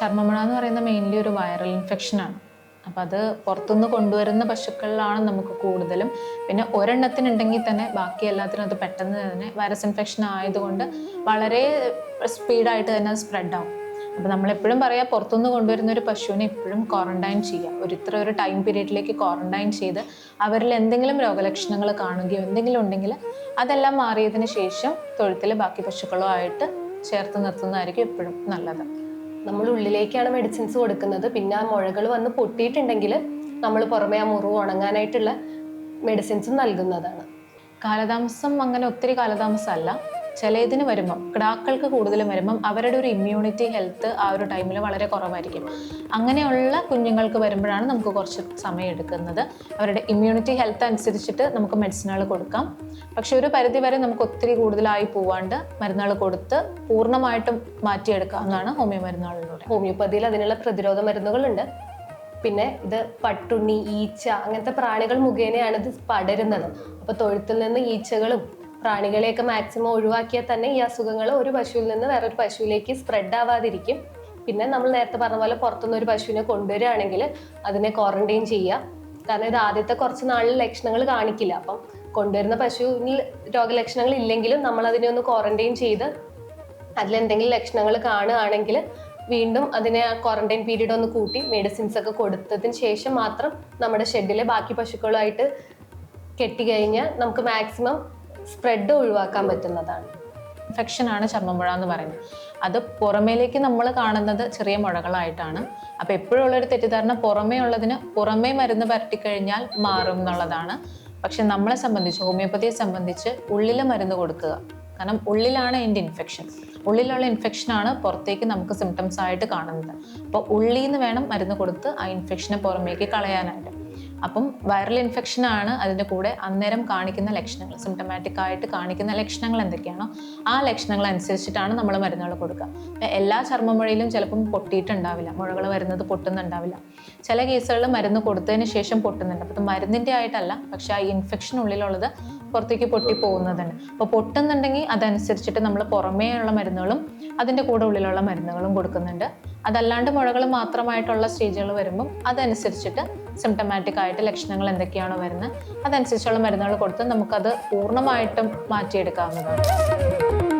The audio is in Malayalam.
ചർമ്മമുഴ എന്ന് പറയുന്ന മെയിൻലി ഒരു വൈറൽ ഇൻഫെക്ഷനാണ്. അപ്പം അത് പുറത്തുനിന്ന് കൊണ്ടുവരുന്ന പശുക്കളിലാണ് നമുക്ക് കൂടുതലും. പിന്നെ ഒരെണ്ണത്തിനുണ്ടെങ്കിൽ തന്നെ ബാക്കി എല്ലാത്തിനും അത് പെട്ടെന്ന് തന്നെ വൈറസ് ഇൻഫെക്ഷൻ ആയതുകൊണ്ട് വളരെ സ്പീഡായിട്ട് തന്നെ അത് സ്പ്രെഡ് ആവും. അപ്പം നമ്മളെപ്പോഴും പറയാം, പുറത്തുനിന്ന് കൊണ്ടുവരുന്ന ഒരു പശുവിനെ എപ്പോഴും ക്വാറന്റൈൻ ചെയ്യുക. ഇത്ര ഒരു ടൈം പീരീഡിലേക്ക് ക്വാറന്റൈൻ ചെയ്ത് അവരിൽ എന്തെങ്കിലും രോഗലക്ഷണങ്ങൾ കാണുകയോ എന്തെങ്കിലും ഉണ്ടെങ്കിൽ അതെല്ലാം മാറിയതിന് ശേഷം തൊഴുത്തിൽ ബാക്കി പശുക്കളോ ആയിട്ട് ചേർത്ത് നിർത്തുന്നതായിരിക്കും എപ്പോഴും നല്ലത്. നമ്മൾ ഉള്ളിലേക്കാണ് മെഡിസിൻസ് കൊടുക്കുന്നത്. പിന്നെ ആ മുഴകൾ വന്ന് പൊട്ടിയിട്ടുണ്ടെങ്കിൽ നമ്മൾ പുറമെ ആ മുറിവ് ഉണങ്ങാനായിട്ടുള്ള മെഡിസിൻസും നൽകുന്നതാണ്. കാലതാമസം അങ്ങനെ ഒത്തിരി കാലതാമസമല്ല. ചിലതിന് വരുമ്പം, കിടാക്കൾക്ക് കൂടുതലും വരുമ്പം അവരുടെ ഒരു ഇമ്മ്യൂണിറ്റി ഹെൽത്ത് ആ ഒരു ടൈമിൽ വളരെ കുറവായിരിക്കും. അങ്ങനെയുള്ള കുഞ്ഞുങ്ങൾക്ക് വരുമ്പോഴാണ് നമുക്ക് കുറച്ച് സമയം എടുക്കുന്നത്. അവരുടെ ഇമ്മ്യൂണിറ്റി ഹെൽത്ത് അനുസരിച്ചിട്ട് നമുക്ക് മെഡിസിനുകൾ കൊടുക്കാം. പക്ഷെ ഒരു പരിധി വരെ നമുക്ക് ഒത്തിരി കൂടുതലായി പോവാണ്ട് മരുന്നുകൾ കൊടുത്ത് പൂർണ്ണമായിട്ടും മാറ്റിയെടുക്കാവുന്നതാണ് ഹോമിയോ മരുന്നുകളിലൂടെ. ഹോമിയോപ്പതിയിൽ അതിനുള്ള പ്രതിരോധ മരുന്നുകളുണ്ട്. പിന്നെ ഇത് പട്ടുണ്ണി, ഈച്ച അങ്ങനത്തെ പ്രാണികൾ മുഖേനയാണ് ഇത് പടരുന്നത്. അപ്പോൾ തൊഴുത്തിൽ നിന്ന് ഈച്ചകളും പ്രാണികളെയൊക്കെ മാക്സിമം ഒഴിവാക്കിയാൽ തന്നെ ഈ അസുഖങ്ങൾ ഒരു പശുവിൽ നിന്ന് വേറൊരു പശുവിലേക്ക് സ്പ്രെഡ് ആവാതിരിക്കും. പിന്നെ നമ്മൾ നേരത്തെ പറഞ്ഞ പോലെ പുറത്തുനിന്ന് ഒരു പശുവിനെ കൊണ്ടുവരികയാണെങ്കിൽ അതിനെ ക്വാറന്റൈൻ ചെയ്യുക. കാരണം ഇത് ആദ്യത്തെ കുറച്ച് നാളിൽ ലക്ഷണങ്ങൾ കാണിക്കില്ല. അപ്പം കൊണ്ടുവരുന്ന പശുവിൽ രോഗലക്ഷണങ്ങൾ ഇല്ലെങ്കിലും നമ്മൾ അതിനെ ഒന്ന് ക്വാറന്റൈൻ ചെയ്ത് അതിലെന്തെങ്കിലും ലക്ഷണങ്ങൾ കാണുകയാണെങ്കിൽ വീണ്ടും അതിനെ ആ ക്വാറന്റൈൻ പീരീഡ് ഒന്ന് കൂട്ടി മെഡിസിൻസ് ഒക്കെ കൊടുത്തതിന് ശേഷം മാത്രം നമ്മുടെ ഷെഡിലെ ബാക്കി പശുക്കളുമായിട്ട് കെട്ടിക്കഴിഞ്ഞാൽ നമുക്ക് മാക്സിമം സ്പ്രെഡ് ഒഴിവാക്കാൻ പറ്റുന്നതാണ്. ഇൻഫെക്ഷനാണ് ചർമ്മമുഴ എന്ന് പറയുന്നത്. അത് പുറമേലേക്ക് നമ്മൾ കാണുന്നത് ചെറിയ മുഴകളായിട്ടാണ്. അപ്പോൾ എപ്പോഴും ഉള്ളൊരു തെറ്റിദ്ധാരണ പുറമേ ഉള്ളതിന് പുറമേ മരുന്ന് പരട്ടിക്കഴിഞ്ഞാൽ മാറും എന്നുള്ളതാണ്. പക്ഷെ നമ്മളെ സംബന്ധിച്ച്, ഹോമിയോപ്പതിയെ സംബന്ധിച്ച് ഉള്ളിൽ മരുന്ന് കൊടുക്കുക. കാരണം ഉള്ളിലാണ് അതിൻ്റെ ഇൻഫെക്ഷൻ. ഉള്ളിലുള്ള ഇൻഫെക്ഷനാണ് പുറത്തേക്ക് നമുക്ക് സിംറ്റംസ് ആയിട്ട് കാണുന്നത്. അപ്പോൾ ഉള്ളിൽ നിന്ന് വേണം മരുന്ന് കൊടുത്ത് ആ ഇൻഫെക്ഷനെ പുറമേക്ക് കളയാനായിട്ട്. അപ്പം വൈറൽ ഇൻഫെക്ഷനാണ് അതിൻ്റെ കൂടെ അന്നേരം കാണിക്കുന്ന ലക്ഷണങ്ങൾ, സിംറ്റമാറ്റിക് ആയിട്ട് കാണിക്കുന്ന ലക്ഷണങ്ങൾ എന്തൊക്കെയാണോ ആ ലക്ഷണങ്ങൾ അനുസരിച്ചിട്ടാണ് നമ്മൾ മരുന്നുകൾ കൊടുക്കുക. എല്ലാ ചർമ്മമുഴയിലും ചിലപ്പം പൊട്ടിയിട്ടുണ്ടാവില്ല, മുഴകൾ വരുന്നത് പൊട്ടുന്നുണ്ടാവില്ല. ചില കേസുകളിൽ മരുന്ന് കൊടുത്തതിന് ശേഷം പൊട്ടുന്നുണ്ട്. അപ്പം മരുന്നിൻ്റെ ആയിട്ടല്ല, പക്ഷെ ആ ഇൻഫെക്ഷൻ ഉള്ളിലുള്ളത് പുറത്തേക്ക് പൊട്ടി പോകുന്നതാണ്. അപ്പോൾ പൊട്ടുന്നുണ്ടെങ്കിൽ അതനുസരിച്ചിട്ട് നമ്മൾ പുറമേ ഉള്ള മരുന്നുകളും അതിൻ്റെ കൂടെ ഉള്ളിലുള്ള മരുന്നുകളും കൊടുക്കുന്നുണ്ട്. അതല്ലാണ്ട് മുഴകൾ മാത്രമായിട്ടുള്ള സ്റ്റേജുകൾ വരുമ്പം അതനുസരിച്ചിട്ട് സിംറ്റമാറ്റിക് ആയിട്ട് ലക്ഷണങ്ങൾ എന്തൊക്കെയാണോ വരുന്നത് അതനുസരിച്ചുള്ള മരുന്നുകൾ കൊടുത്ത് നമുക്കത് പൂർണ്ണമായിട്ടും മാറ്റിയെടുക്കാവുന്നതാണ്.